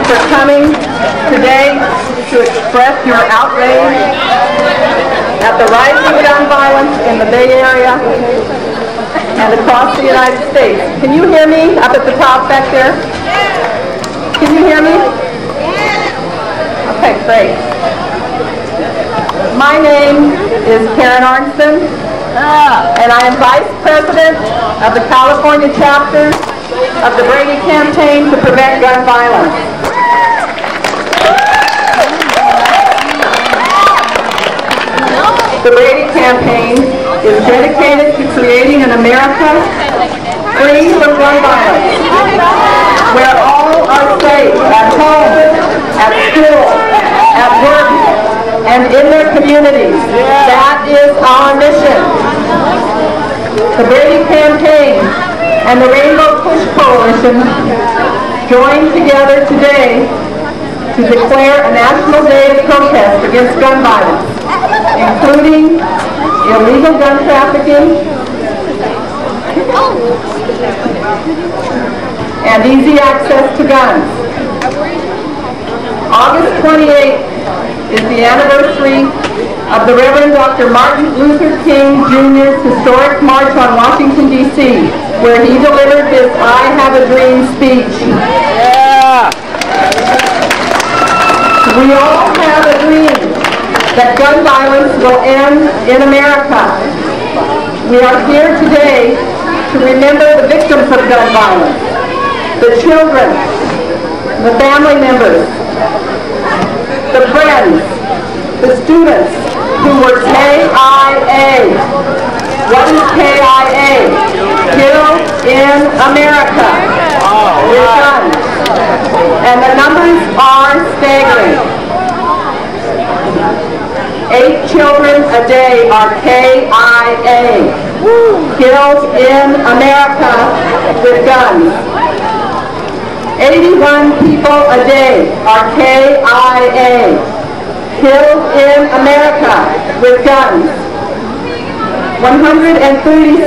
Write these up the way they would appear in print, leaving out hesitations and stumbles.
for coming today to express your outrage at the rising gun violence in the Bay Area and across the United States. Can you hear me up at the top back there? Can you hear me? Okay, great. My name is Arntzen, and I am Vice President of the California chapters of the Brady Campaign to Prevent Gun Violence. The Brady Campaign is dedicated to creating an America free from gun violence, where all are safe at home, at school, at work, and in their communities. That is our mission. The Brady Campaign and the Rainbow Push Coalition joined together today to declare a national day of protest against gun violence, including illegal gun trafficking and easy access to guns. August 28th is the anniversary of the Reverend Dr. Martin Luther King Jr.'s historic march on Washington, D.C., where he delivered his I Have a Dream speech. Yeah. We all have a dream that gun violence will end in America. We are here today to remember the victims of gun violence, the children, the family members, the friends, the students who were KIA. What is KIA? Killed in America with guns. And the numbers are staggering. 8 children a day are KIA. Killed in America with guns. 81 people a day are KIA, killed in America with guns. 130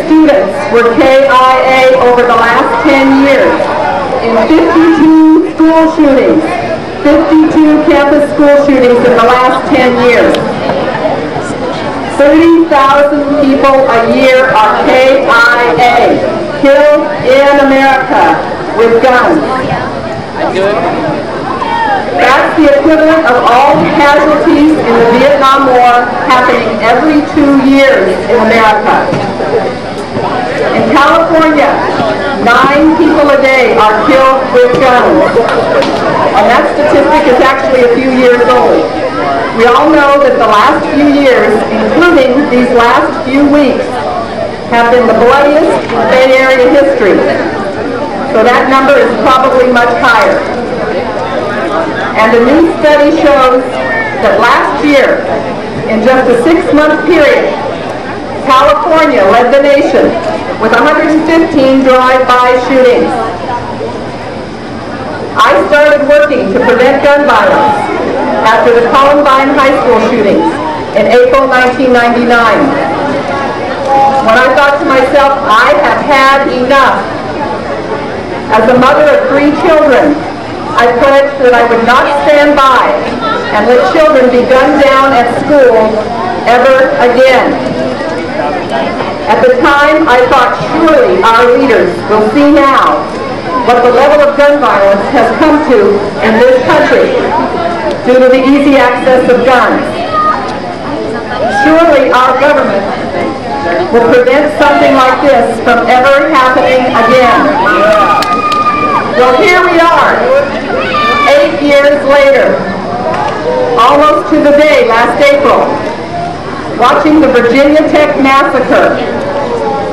students were KIA over the last 10 years in 52 school shootings, 52 campus school shootings in the last 10 years. 30,000 people a year are KIA, killed in America with guns. That's the equivalent of all casualties in the Vietnam War happening every 2 years in America. In California, 9 people a day are killed with guns. And that statistic is actually a few years old. We all know that the last few years, including these last few weeks, have been the bloodiest in Bay Area history. So that number is probably much higher. And a new study shows that last year, in just a 6-month period, California led the nation with 115 drive-by shootings. I started working to prevent gun violence after the Columbine High School shootings in April 1999. When I thought to myself, I have had enough. As a mother of 3 children, I pledged that I would not stand by and let children be gunned down at school ever again. At the time, I thought surely our leaders will see now what the level of gun violence has come to in this country due to the easy access of guns. Surely our government will prevent something like this from ever happening again. Well, here we are, 8 years later, almost to the day last April, watching the Virginia Tech massacre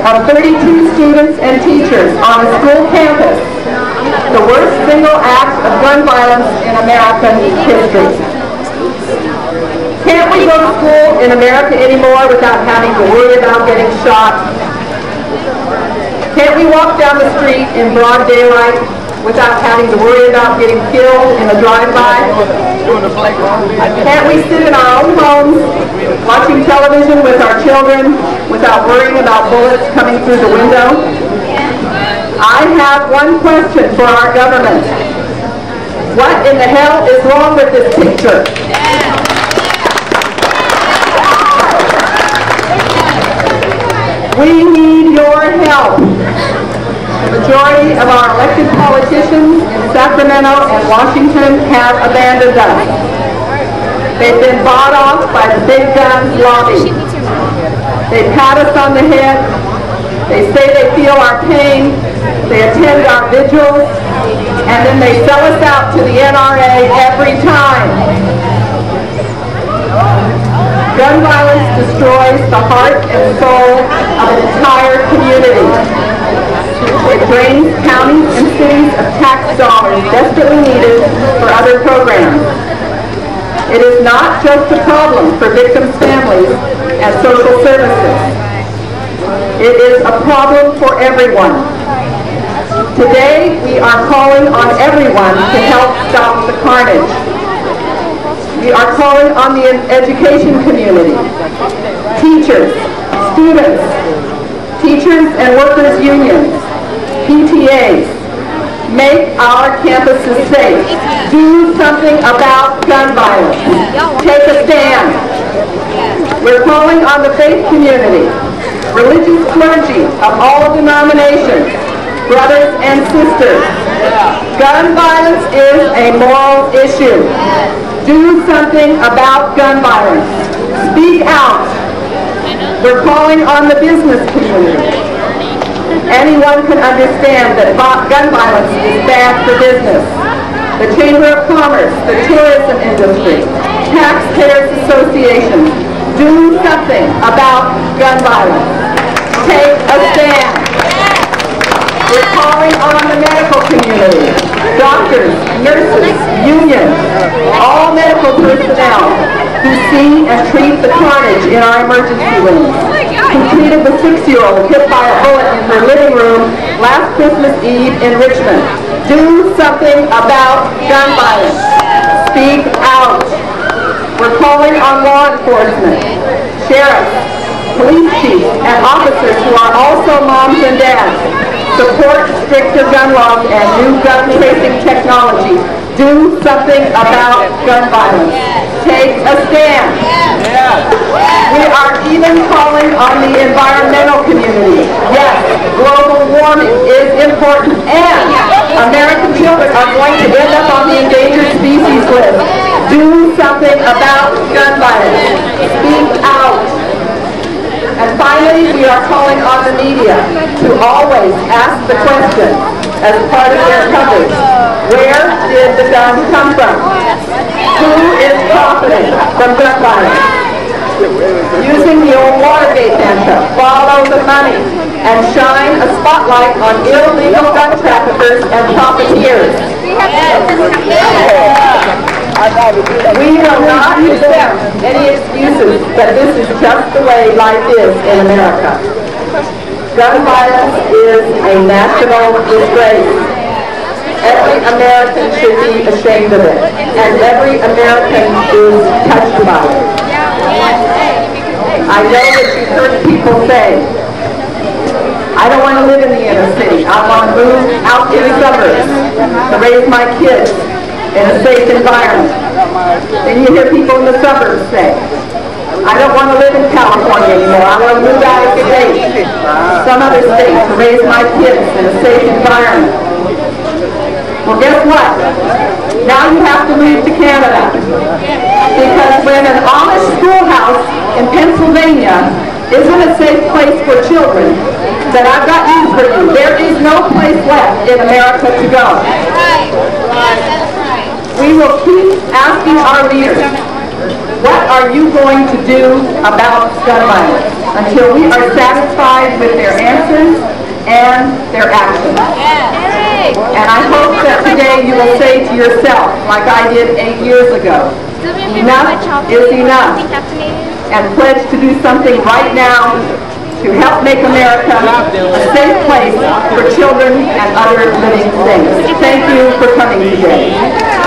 of 32 students and teachers on a school campus, the worst single act of gun violence in American history. Can't we go to school in America anymore without having to worry about getting shot? Can't we walk down the street in broad daylight without having to worry about getting killed in a drive-by? Can't we sit in our own homes watching television with our children without worrying about bullets coming through the window? I have one question for our government. What in the hell is wrong with this picture? We need your help. The majority of our elected politicians in Sacramento and Washington have abandoned us. They've been bought off by the big gun lobby. They pat us on the head. They say they feel our pain. They attend our vigils. And then they sell us out to the NRA every time. Gun violence destroys the heart and soul of an entire community. It drains counties and cities of tax dollars desperately needed for other programs. It is not just a problem for victims' families and social services. It is a problem for everyone. Today, we are calling on everyone to help stop the carnage. We are calling on the education community, teachers, students, teachers and workers unions, PTAs. Make our campuses safe. Do something about gun violence. Take a stand. We're calling on the faith community, religious clergy of all denominations, brothers and sisters. Gun violence is a moral issue. Do something about gun violence. Speak out. We're calling on the business community. Anyone can understand that gun violence is bad for business. The Chamber of Commerce, the tourism industry, taxpayers associations, do something about gun violence. Take a stand. We're calling on the medical community, doctors, nurses, unions, all medical personnel who see and treat the carnage in our emergency rooms, who treated the 6-year-old hit by a bullet in her living room last Christmas Eve in Richmond. Do something about gun violence. Speak out. We're calling on law enforcement, sheriffs, police chiefs, and officers who are also moms and dads. Support stricter gun laws and new gun tracing technology. Do something about gun violence. Take a stand. We are even calling on the environmental community. Yes, global warming is important, and American children are going to end up on the endangered species list. Do something about gun violence. Speak out. And finally, we are calling on the media to always ask the question, as part of their coverage, where did the gun come from? Who is profiting from gun violence? Using the old Watergate mantra, follow the money, and shine a spotlight on illegal gun traffickers and profiteers. We will not accept any excuses that this is just the way life is in America. Gun violence is a national disgrace. Every American should be ashamed of it, and every American is touched by it. I know that you've heard people say, I don't want to live in the inner city. I want to move out to the suburbs to raise my kids in a safe environment. And you hear people in the suburbs say, I don't want to live in California anymore. I want to move out of state, some other state, to raise my kids in a safe environment. Well, guess what? Now you have to move to Canada. Because when an Amish schoolhouse in Pennsylvania isn't a safe place for children, then I've got news for you. There is no place left in America to go. We will keep asking our leaders, what are you going to do about gun violence, until we are satisfied with their answers and their actions. And I hope that today you will say to yourself, like I did 8 years ago, enough is enough, and pledge to do something right now to help make America a safe place for children and other living things. Thank you for coming today.